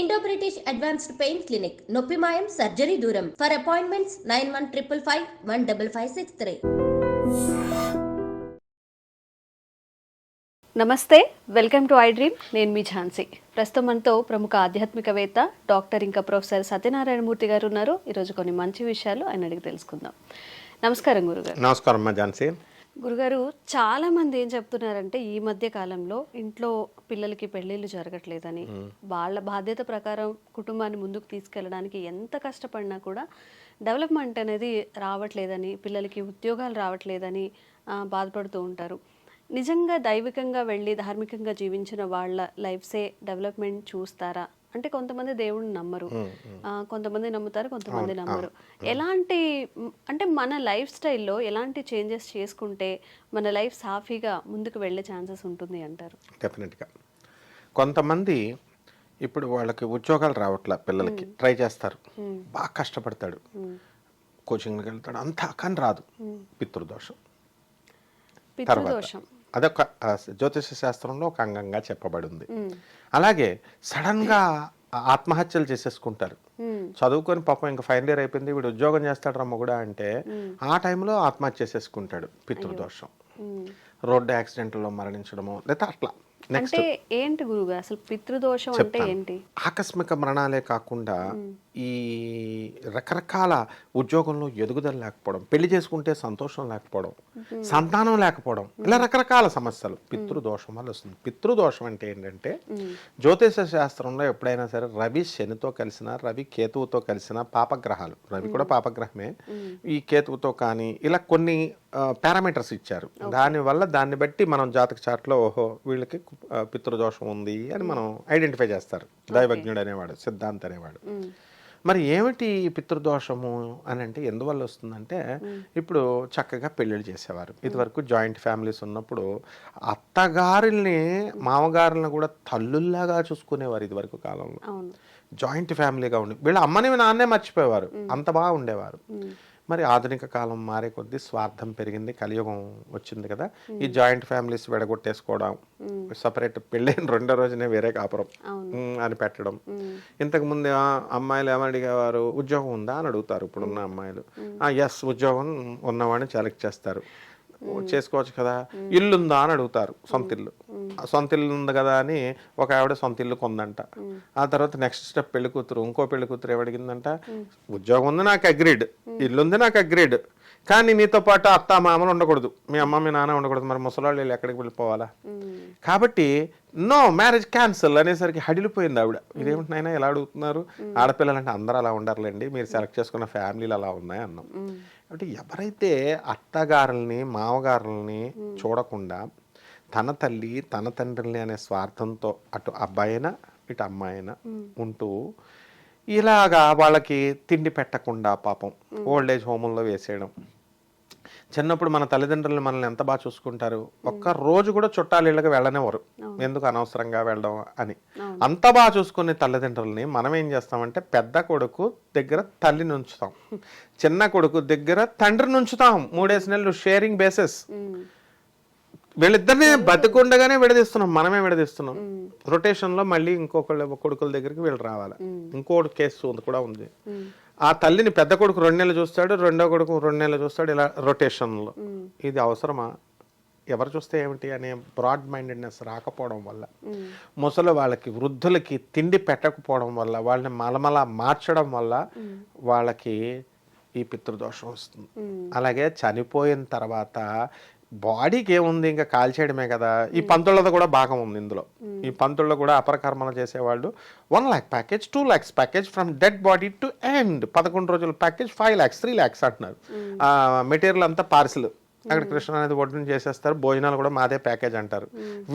Indo British advanced pain clinic నొప్పి మాయం surgery దూరం ఫర్ అపాయింట్మెంట్స్ 9155515563. నమస్తే, వెల్కమ్ టు ఐ డ్రీమ్. నేను మీ ఝాన్సీ. ప్రస్తుతం మనతో ప్రముఖ ఆధ్యాత్మికవేత్త డాక్టర్ ఇంకా ప్రొఫెసర్ సత్యనారాయణమూర్తి గారు ఉన్నారు. ఈరోజు కొన్ని మంచి విషయాలు ఆయన అడిగి తెలుసుకుందాం. నమస్కారం గురుగారు. నమస్కారం అమ్మా ఝాన్సీ. గురుగారు, చాలా మంది ఏం చెప్తున్నారంటే ఈ మధ్య కాలంలో ఇంట్లో పిల్లలకి పెళ్ళిళ్ళు జరగట్లేదని, వాళ్ళ బాధ్యత ప్రకారం కుటుంబాన్ని ముందుకు తీసుకెళ్ళడానికి ఎంత కష్టపడినా కూడా డెవలప్మెంట్ అనేది రావట్లేదని, పిల్లలకి ఉద్యోగాలు రావట్లేదని బాధపడుతూ ఉంటారు. నిజంగా దైవికంగా వెళ్ళి ధార్మికంగా జీవించిన వాళ్ళ లైఫ్సే డెవలప్మెంట్ చూస్తారా? అంటే కొంతమంది దేవుడిని నమ్మరు, కొంతమంది నమ్ముతారు, కొంతమంది నమ్మరు. ఎలాంటి అంటే మన లైఫ్ స్టైల్లో ఎలాంటి చేంజెస్ చేసుకుంటే మన లైఫ్ సాఫీగా ముందుకు వెళ్ళే ఛాన్సెస్ ఉంటుంది అంటారు? డెఫినెట్గా కొంతమంది ఇప్పుడు వాళ్ళకి ఉద్యోగాలు రావట్లే, పిల్లలకి ట్రై చేస్తారు, బాగా కష్టపడతాడు, కోచింగ్కి వెళ్తాడు, అంతా కానీ రాదు. పితృదోషం. పితృదోషం అదొక జ్యోతిష శాస్త్రంలో ఒక అంగంగా చెప్పబడి ఉంది. అలాగే సడన్గా ఆత్మహత్యలు చేసేసుకుంటారు. చదువుకొని పాపం ఇంకా ఫైనల్ ఇయర్ అయిపోయింది, వీడు ఉద్యోగం చేస్తాడు రమ్మ కూడా అంటే ఆ టైంలో ఆత్మహత్య చేసేసుకుంటాడు. పితృదోషం. రోడ్డు యాక్సిడెంట్లో మరణించడము లేదా అట్లా. అంటే ఏంటి గురుగారు అసలు పితృదోషం అంటే ఏంటి? ఆకస్మిక మరణాలే కాకుండా ఈ రకరకాల ఉద్యోగంలో ఎదుగుదల లేకపోవడం, పెళ్లి చేసుకుంటే సంతోషం లేకపోవడం, సంతానం లేకపోవడం, ఇలా రకరకాల సమస్యలు పితృదోషం వల్ల వస్తుంది. పితృదోషం అంటే ఏంటంటే జ్యోతిష శాస్త్రంలో ఎప్పుడైనా సరే రవి శనితో కలిసిన, రవి కేతువుతో కలిసిన పాపగ్రహాలు, రవి కూడా పాపగ్రహమే, ఈ కేతువుతో కానీ ఇలా కొన్ని పారామీటర్స్ ఇచ్చారు. దానివల్ల దాన్ని బట్టి మనం జాతక చాట్లో ఓహో వీళ్ళకి పితృదోషం ఉంది అని మనం ఐడెంటిఫై చేస్తారు దైవజ్ఞుడు అనేవాడు, సిద్ధాంత్ అనేవాడు. మరి ఏమిటి పితృదోషము అని అంటే ఎందువల్ల వస్తుందంటే, ఇప్పుడు చక్కగా పెళ్ళిళ్ళు చేసేవారు. ఇదివరకు జాయింట్ ఫ్యామిలీస్ ఉన్నప్పుడు అత్తగారుల్ని మామగారులను కూడా తల్లుల్లాగా చూసుకునేవారు ఇదివరకు కాలంలో. జాయింట్ ఫ్యామిలీగా ఉండి వీళ్ళ అమ్మని నాన్నే మర్చిపోయేవారు, అంత బాగా ఉండేవారు. మరి ఆధునిక కాలం మారే కొద్దీ స్వార్థం పెరిగింది, కలియుగం వచ్చింది కదా, ఈ జాయింట్ ఫ్యామిలీస్ విడగొట్టేసుకోవడం, సపరేట్ పెళ్ళైన రెండో రోజునే వేరే కాపురం అని పెట్టడం. ఇంతకుముందు అమ్మాయిలు ఏమని అడిగేవారు, ఉద్యోగం ఉందా అని అడుగుతారు. ఇప్పుడున్న అమ్మాయిలు ఎస్ ఉద్యోగం ఉన్నవాడిని సెలెక్ట్ చేస్తారు. చేసుకోవచ్చు కదా, ఇల్లుందా అని అడుగుతారు. సొంత ఇల్లు, సొంత ఇల్లు ఉంది కదా అని ఒక ఆవిడ సొంత ఇల్లు కొందంట. ఆ తర్వాత నెక్స్ట్ స్టెప్ పెళ్లి కూతురు, ఇంకో పెళ్లి కూతురు ఏమడిగిందంట, ఉద్యోగం ఉంది నాకు అగ్రీడ్, ఇల్లుంది నాకు అగ్రీడ్, కానీ నీతో పాటు అత్త మామలు ఉండకూడదు, మీ అమ్మ మీ నాన్న ఉండకూడదు. మరి ముసలాళ్ళు వీళ్ళు ఎక్కడికి వెళ్ళిపోవాలా? కాబట్టి నో మ్యారేజ్ క్యాన్సిల్ అనేసరికి హడిలిపోయింది ఆవిడ. ఇదేమిటినైనా ఎలా అడుగుతున్నారు, ఆడపిల్లలంటే అందరూ అలా ఉండరులేండి, మీరు సెలెక్ట్ చేసుకున్న ఫ్యామిలీలు అలా ఉన్నాయి అన్నాం. అంటే ఎవరైతే అత్తగారుల్ని మామగారుల్ని చూడకుండా తన తల్లి తన తండ్రిని అనే స్వార్థంతో అటు అబ్బాయినా ఇటు అమ్మాయినా ఉంటూ ఇలాగా వాళ్ళకి తిండి పెట్టకుండా పాపం ఓల్డ్ ఏజ్ హోముల్లో వేసేయడం. చిన్నప్పుడు మన తల్లిదండ్రులు మనల్ని ఎంత బాగా చూసుకుంటారు, ఒక్క రోజు కూడా చుట్టాలు ఇళ్ళకి వెళ్ళనివ్వరు, ఎందుకు అనవసరంగా వెళ్ళడం అని. అంత బాగా చూసుకునే తల్లిదండ్రులని మనం ఏం చేస్తామంటే పెద్ద కొడుకు దగ్గర తల్లిని ఉంచుతాం, చిన్న కొడుకు దగ్గర తండ్రిని ఉంచుతాం. 3 నెలలు షేరింగ్ బేసిస్. వీళ్ళిద్దరిని బతికుండగానే విడదీస్తున్నాం, మనమే విడదీస్తున్నాం. రొటేషన్లో మళ్ళీ ఇంకొకళ్ళ కొడుకుల దగ్గరికి వీళ్ళు రావాలి. ఇంకోటి కేసు కూడా ఉంది. ఆ తల్లిని పెద్ద కొడుకు 2 నెలలు చూస్తాడు, రెండో కొడుకు 2 నెలలు చూస్తాడు, ఇలా రొటేషన్లో. ఇది అవసరమా? ఎవరు చూస్తే ఏమిటి అనే బ్రాడ్ మైండెడ్నెస్ రాకపోవడం వల్ల, ముసలి వాళ్ళకి వృద్ధులకి తిండి పెట్టకపోవడం వల్ల, వాళ్ళని మలమల మార్చడం వల్ల వాళ్ళకి ఈ పితృదోషం వస్తుంది. అలాగే చనిపోయిన తర్వాత బాడీకి ఏముంది, ఇంకా కాల్చేయడమే కదా. ఈ పంతుళ్ళది కూడా భాగం ఉంది ఇందులో. ఈ పంతుల్లో కూడా అపరకర్మలు చేసేవాళ్ళు 1 lakh package, 2 lakhs package from dead body to end, 11 రోజుల ప్యాకేజ్ 5 lakhs, 3 lakhs అంటున్నారు. మెటీరియల్ అంతా పార్సిల్ అక్కడ కృష్ణ అనేది ఒడ్డున చేసేస్తారు, భోజనాలు కూడా మాదే ప్యాకేజ్ అంటారు.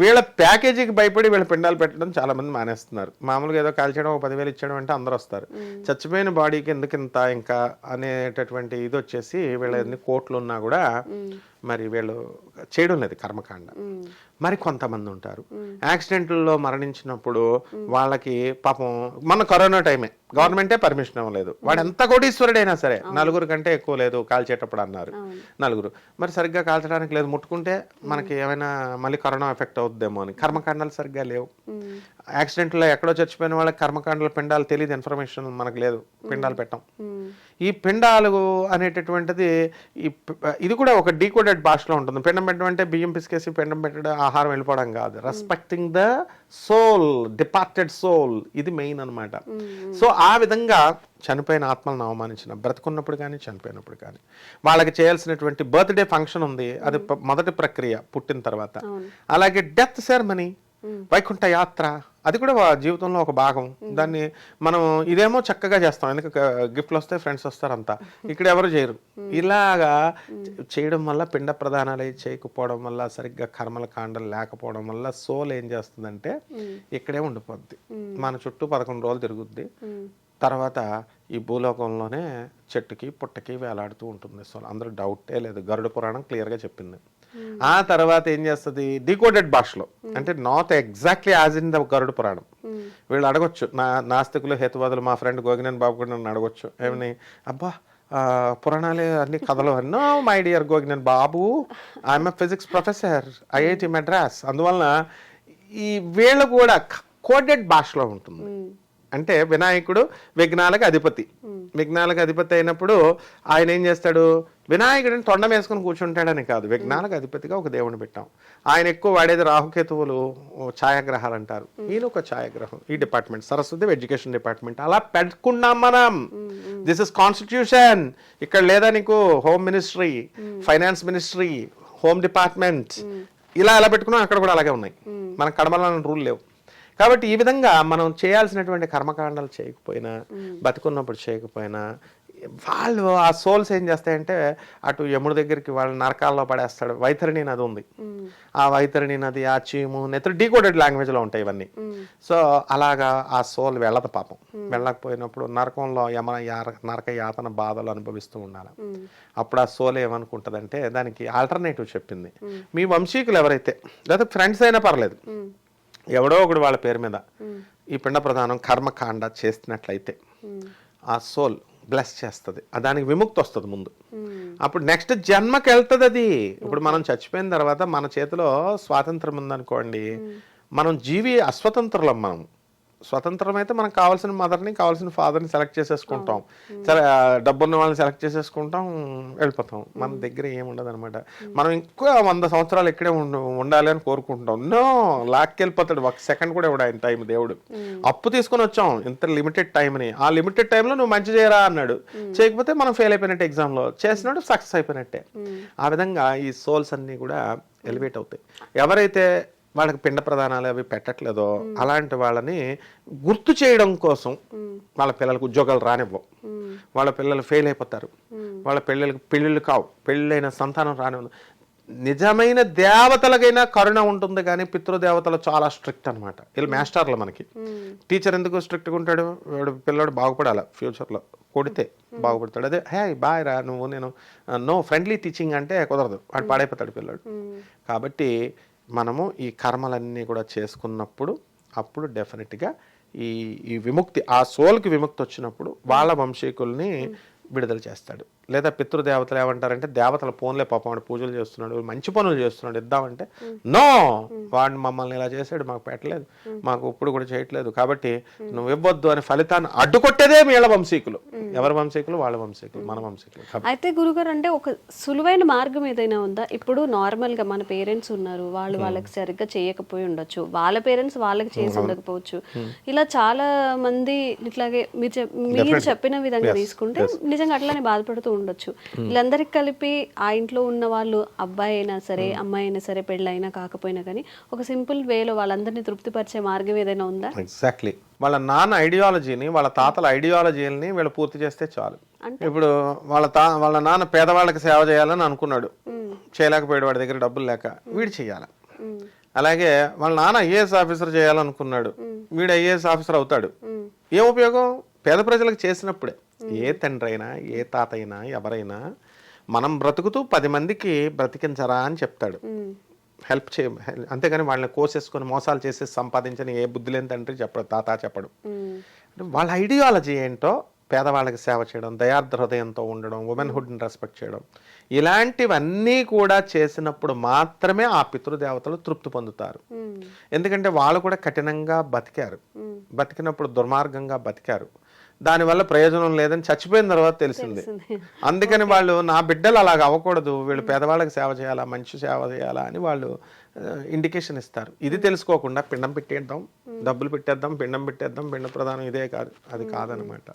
వీళ్ళ ప్యాకేజీకి భయపడి వీళ్ళ పిండాలు పెట్టడం చాలా మంది మానేస్తున్నారు. మామూలుగా ఏదో కాల్చేయడం 10,000 ఇచ్చేయడం అంటే అందరూ వస్తారు. చచ్చిపోయిన బాడీకి ఎందుకు ఇంత ఇంకా అనేటటువంటి ఇది వచ్చేసి వీళ్ళ ఎన్ని కోట్లు ఉన్నా కూడా మరి వీళ్ళు చేయడం లేదు కర్మకాండ. మరి కొంతమంది ఉంటారు యాక్సిడెంట్లో మరణించినప్పుడు వాళ్ళకి పాపం మన కరోనా టైమే గవర్నమెంటే పర్మిషన్ ఇవ్వలేదు. వాడు ఎంత కోటీశ్వరుడైనా సరే 4 కంటే ఎక్కువ లేదు కాల్చేటప్పుడు అన్నారు. 4 మరి సరిగ్గా కాల్చడానికి లేదు, ముట్టుకుంటే మనకి ఏమైనా మళ్ళీ కరోనా ఎఫెక్ట్ అవుద్దేమో అని కర్మకాండాలు సరిగ్గా లేవు. యాక్సిడెంట్లో ఎక్కడో చచ్చిపోయిన వాళ్ళకి కర్మకాండల పిండాలు తెలియదు, ఇన్ఫర్మేషన్ మనకు లేదు, పిండాలు పెట్టాం. ఈ పిండాలు అనేటటువంటిది ఇది కూడా ఒక డీకోడెడ్ భాషలో ఉంటుంది. పిండం పెట్టడం అంటే బియ్యం పిసికేసి పిండం పెట్టడం, ఆహారం వెళ్ళిపోవడం కాదు. Respecting the soul, departed soul, ఇది మెయిన్ అనమాట. సో ఆ విధంగా చనిపోయిన ఆత్మలను అవమానించిన, బ్రతుకున్నప్పుడు కానీ చనిపోయినప్పుడు కానీ వాళ్ళకి చేయాల్సినటువంటి బర్త్డే ఫంక్షన్ ఉంది, అది మొదటి ప్రక్రియ పుట్టిన తర్వాత. అలాగే డెత్ సెరమనీ, వైకుంఠ యాత్ర, అది కూడా జీవితంలో ఒక భాగం. దాన్ని మనం ఇదేమో చక్కగా చేస్తాం, ఎందుకంటే గిఫ్ట్లు వస్తాయి, ఫ్రెండ్స్ వస్తారు, అంతా. ఇక్కడ ఎవరు చేయరు. ఇలాగా చేయడం వల్ల, పిండ ప్రదానాలు చేయకపోవడం వల్ల, సరిగ్గా కర్మల కాండలు లేకపోవడం వల్ల సోల్ ఏం చేస్తుందంటే ఇక్కడే ఉండిపోద్ది. మన చుట్టూ 11 రోజులు తిరుగుద్ది. తర్వాత ఈ భూలోకంలోనే చెట్టుకి పుట్టకి వేలాడుతూ ఉంటుంది. సో అందరూ డౌటే లేదు, గరుడ పురాణం క్లియర్గా చెప్పింది. ఆ తర్వాత ఏం చేస్తుంది, డీకోడెడ్ భాషలో, అంటే not exactly as in the Garuda Puranam. వీళ్ళు అడగొచ్చు, నాస్తికులు హేతువాదులు, మా ఫ్రెండ్ గోగినేని బాబు కూడా నన్ను అడగొచ్చు, ఏమని, అబ్బా పురాణాలే అన్ని కథలు. No my dear Gogineni Babu, I'm a physics professor, IIT Madras. అందువలన ఈ వీళ్ళు కూడా కోడెడ్ భాషలో ఉంటుంది. అంటే వినాయకుడు విఘ్నాలకు అధిపతి. విఘ్నాలకు అధిపతి అయినప్పుడు ఆయన ఏం చేస్తాడు, వినాయకుడిని తొండం వేసుకుని కూర్చుంటాడని కాదు, విఘ్నాలకు అధిపతిగా ఒక దేవుడిని పెట్టాం. ఆయన ఎక్కువ వాడేది రాహుకేతువులు, ఛాయాగ్రహాలు అంటారు. ఈయన ఒక ఛాయాగ్రహం. ఈ డిపార్ట్మెంట్ సరస్వతి ఎడ్యుకేషన్ డిపార్ట్మెంట్ అలా పెట్టుకున్నాం మనం. This is constitution. ఇక్కడ లేదా నీకు home ministry, finance ministry, home department, ఇలా ఎలా పెట్టుకున్నాం, అక్కడ కూడా అలాగే ఉన్నాయి. మన కడమల రూల్ లేవు. కాబట్టి ఈ విధంగా మనం చేయాల్సినటువంటి కర్మకాండాలు చేయకపోయినా, బతుకున్నప్పుడు చేయకపోయినా, వాళ్ళు ఆ సోల్స్ ఏం చేస్తాయంటే అటు యముడి దగ్గరికి వాళ్ళ నరకాల్లో పడేస్తాడు. వైతరిణి నది ఉంది, ఆ వైతరిణి నది, ఆ చీము, నెత్తురు డీకోడెడ్ లాంగ్వేజ్లో ఉంటాయి ఇవన్నీ. సో అలాగా ఆ సోల్ వెళ్ళదు పాపం. వెళ్ళకపోయినప్పుడు నరకంలో నరక యాతన బాధలు అనుభవిస్తూ ఉండాలి. అప్పుడు ఆ సోల్ ఏమనుకుంటుందంటే, దానికి ఆల్టర్నేటివ్ చెప్పింది. మీ వంశీకులు ఎవరైతే, లేదా ఫ్రెండ్స్ అయినా పర్లేదు, ఎవడో ఒకడు వాళ్ళ పేరు మీద ఈ పిండ ప్రధానం కర్మకాండ చేస్తున్నట్లయితే ఆ సోల్ బ్లెస్ చేస్తుంది, దానికి విముక్తి వస్తుంది ముందు. అప్పుడు నెక్స్ట్ జన్మకి వెళ్తుంది అది. ఇప్పుడు మనం చచ్చిపోయిన తర్వాత మన చేతిలో స్వాతంత్రం ఉందనుకోండి, మనం అస్వతంత్రులం. మనం స్వతంత్రం అయితే మనకు కావాల్సిన మదర్ని, కావాల్సిన ఫాదర్ని సెలెక్ట్ చేసేసుకుంటాం, సరే డబ్బున్న వాళ్ళని సెలెక్ట్ చేసేసుకుంటాం, వెళ్ళిపోతాం. మన దగ్గర ఏముండదు అనమాట. మనం ఇంకో 100 సంవత్సరాలు ఇక్కడే ఉండాలి అని కోరుకుంటాం. నో, లాక్కెళ్ళిపోతాడు. 1 సెకండ్ కూడా ఇవ్వడు ఆయన టైం. దేవుడు అప్పు తీసుకుని వచ్చాం ఇంత లిమిటెడ్ టైంని, ఆ లిమిటెడ్ టైంలో నువ్వు మంచి చేయరా అన్నాడు. చేయకపోతే మనం ఫెయిల్ అయిపోయినట్టే, ఎగ్జామ్లో చేసినట్టు సక్సెస్ అయిపోయినట్టే. ఆ విధంగా ఈ సోల్స్ అన్నీ కూడా ఎలివేట్ అవుతాయి. ఎవరైతే వాళ్ళకి పిండ ప్రదానాలు అవి పెట్టట్లేదో అలాంటి వాళ్ళని గుర్తు చేయడం కోసం వాళ్ళ పిల్లలకు ఉద్యోగాలు రానివ్వవు, వాళ్ళ పిల్లలు ఫెయిల్ అయిపోతారు, వాళ్ళ పిల్లలకు పెళ్ళిళ్ళు కావు, పెళ్ళైన సంతానం రానివ్వదు. నిజమైన దేవతలకైనా కరుణ ఉంటుంది, కానీ పితృదేవతలు చాలా స్ట్రిక్ట్ అనమాట. వీళ్ళు మాస్టర్లు. మనకి టీచర్ ఎందుకు స్ట్రిక్ట్గా ఉంటాడు, వాడు పిల్లడు బాగుపడాలి, ఫ్యూచర్లో కొడితే బాగుపడతాడు. అదే హే బాయ్ రా నువ్వు నేను నో ఫ్రెండ్లీ టీచింగ్ అంటే కుదరదు, వాడు పాడైపోతాడు పిల్లడు. కాబట్టి మనము ఈ కర్మలన్నీ కూడా చేసుకున్నప్పుడు అప్పుడు డెఫినెట్గా ఈ విముక్తి, ఆ సోల్కి విముక్తి వచ్చినప్పుడు వాళ్ళ వంశీకుల్ని విడుదల చేస్తాడు. లేదా పితృదేవతలు ఏమంటారంటే, దేవతల ఫోన్లే పాపం వాడు పూజలు చేస్తున్నాడు, మంచి పనులు చేస్తున్నాడు, ఇద్దామంటే నో, వాడు మమ్మల్ని ఇలా చేశాడు, మాకు పెట్టలేదు, మాకు ఇప్పుడు కూడా చేయట్లేదు, కాబట్టి నువ్వు ఇవ్వద్దు అని ఫలితాన్ని అడ్డుకొట్టేదే వీళ్ళ వంశీకులు. ఎవరి వంశీకులు? వాళ్ళ వంశీకులు, మన వంశీకులు. అయితే గురుగారు, అంటే ఒక సులువైన మార్గం ఏదైనా ఉందా? ఇప్పుడు నార్మల్ గా మన పేరెంట్స్ ఉన్నారు, వాళ్ళు వాళ్ళకి సరిగ్గా చేయకపోయి ఉండొచ్చు, వాళ్ళ పేరెంట్స్ వాళ్ళకి చేసి ఉండకపోవచ్చు, ఇలా చాలా మంది ఇట్లాగే మీరు చెప్పిన విధంగా తీసుకుంటే నిజంగా అట్లానే బాధపడుతూ ఉండొచ్చు. వీళ్ళందరికి కలిపి ఆ ఇంట్లో ఉన్న వాళ్ళు, అబ్బాయి అయినా సరే అమ్మాయి అయినా సరే, పెళ్ళైనా కాకపోయినా కానీ ఒక సింపుల్ వేలో వాళ్ళందరినీ తృప్తిపరిచే మార్గం ఏదైనా ఉందా? ఎగ్జాక్ట్లీ. వాళ్ళ నాన్న ఐడియాలజీని, వాళ్ళ తాతల ఐడియాలజీని వీళ్ళు పూర్తి చేస్తే చాలు. ఇప్పుడు వాళ్ళ నాన్న పేదవాళ్ళకి సేవ చేయాలని అనుకున్నాడు, చేయలేకపోయాడు, వాడి దగ్గర డబ్బులు లేక, వీడు చేయాలి. అలాగే వాళ్ళ నాన్న ఐఏఎస్ ఆఫీసర్ చేయాలనుకున్నాడు, వీడు ఐఏఎస్ ఆఫీసర్ అవుతాడు. ఏం ఉపయోగం? పేద ప్రజలకు చేసినప్పుడే. ఏ తండ్రి అయినా, ఏ తాత అయినా, ఎవరైనా మనం బ్రతుకుతూ 10 మందికి బ్రతికించరా అని చెప్తాడు, హెల్ప్ చేయ. అంతేగాని వాళ్ళని కోసేసుకొని మోసాలు చేసి సంపాదించని ఏ బుద్ధి లేని తండ్రి చెప్పడు, తాత చెప్పడు. వాళ్ళ ఐడియాలజీ ఏంటో, పేదవాళ్ళకి సేవ చేయడం, దయార్ద్ర హృదయంతో ఉండడం, ఉమెన్హుడ్ని రెస్పెక్ట్ చేయడం, ఇలాంటివన్నీ కూడా చేసినప్పుడు మాత్రమే ఆ పితృదేవతలు తృప్తి పొందుతారు. ఎందుకంటే వాళ్ళు కూడా కఠినంగా బతికారు, బతికినప్పుడు దుర్మార్గంగా బతికారు, దానివల్ల ప్రయోజనం లేదని చచ్చిపోయిన తర్వాత తెలిసింది. అందుకని వాళ్ళు నా బిడ్డలు అలాగ అవ్వకూడదు, వీళ్ళు పేదవాళ్ళకి సేవ చేయాలా, మంచి సేవ చేయాలా అని వాళ్ళు ఇండికేషన్ ఇస్తారు. ఇది తెలుసుకోకుండా పిండం పెట్టేద్దాం, డబ్బులు పెట్టేద్దాం, పిండం పెట్టేద్దాం, పిండ ప్రధానం ఇదే కాదు, అది కాదనమాట.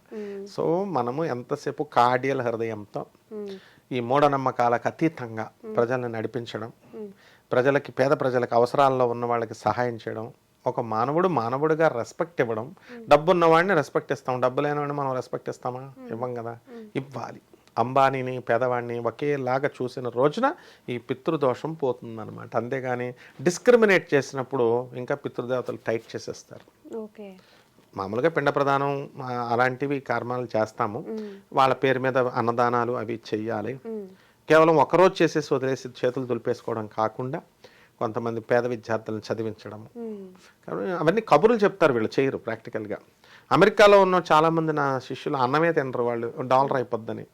సో మనము ఎంతసేపు కార్డియల్ హృదయంతో ఈ మూఢనమ్మకాలకు అతీతంగా ప్రజల్ని నడిపించడం, ప్రజలకి, పేద ప్రజలకు, అవసరాల్లో ఉన్న వాళ్ళకి సహాయం చేయడం, ఒక మానవుడుగా రెస్పెక్ట్ ఇవ్వడం. డబ్బు ఉన్నవాడిని రెస్పెక్ట్ ఇస్తాం, డబ్బు లేనివాడిని మనం రెస్పెక్ట్ ఇస్తామా? ఇవ్వం కదా. ఇవ్వాలి. అంబానీని, పేదవాడిని ఒకేలాగా చూసిన రోజున ఈ పితృదోషం పోతుందన్నమాట. అంతేగాని డిస్క్రిమినేట్ చేసినప్పుడు ఇంకా పితృదేవతలు టైట్ చేసేస్తారు. మామూలుగా పిండ ప్రదానం అలాంటివి కర్మాలు చేస్తాము, వాళ్ళ పేరు మీద అన్నదానాలు అవి చెయ్యాలి. కేవలం ఒకరోజు చేసేసి వదిలేసి చేతులు దులిపేసుకోవడం కాకుండా కొంతమంది పేద విద్యార్థులను చదివించడం, అవన్నీ కబుర్లు చెప్తారు, వీళ్ళు చేయరు ప్రాక్టికల్గా. అమెరికాలో ఉన్న చాలామంది నా శిష్యులు అన్నమే తినరు, వాళ్ళు డాలర్ అయిపోద్దని.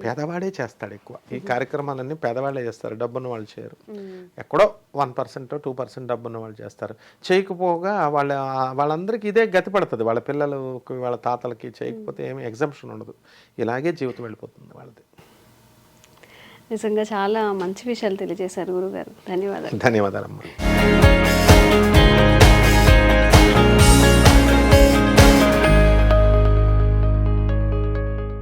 పేదవాడే చేస్తాడు ఎక్కువ ఈ కార్యక్రమాలన్నీ, పేదవాళ్ళే చేస్తారు, డబ్బున్న వాళ్ళు చేయరు. ఎక్కడో 1% 2% డబ్బున్న వాళ్ళు చేస్తారు. చేయకపోగా వాళ్ళందరికీ ఇదే గతి పడుతుంది, వాళ్ళ పిల్లలకి, వాళ్ళ తాతలకి చేయకపోతే ఏమి ఎగ్జంప్షన్ ఉండదు. ఇలాగే జీవితం వెళ్ళిపోతుంది వాళ్ళది. నిజంగా చాలా మంచి విషయాలు తెలియజేశారు గురుగారు. ధన్యవాదాలు. ధన్యవాదాలమ్మా.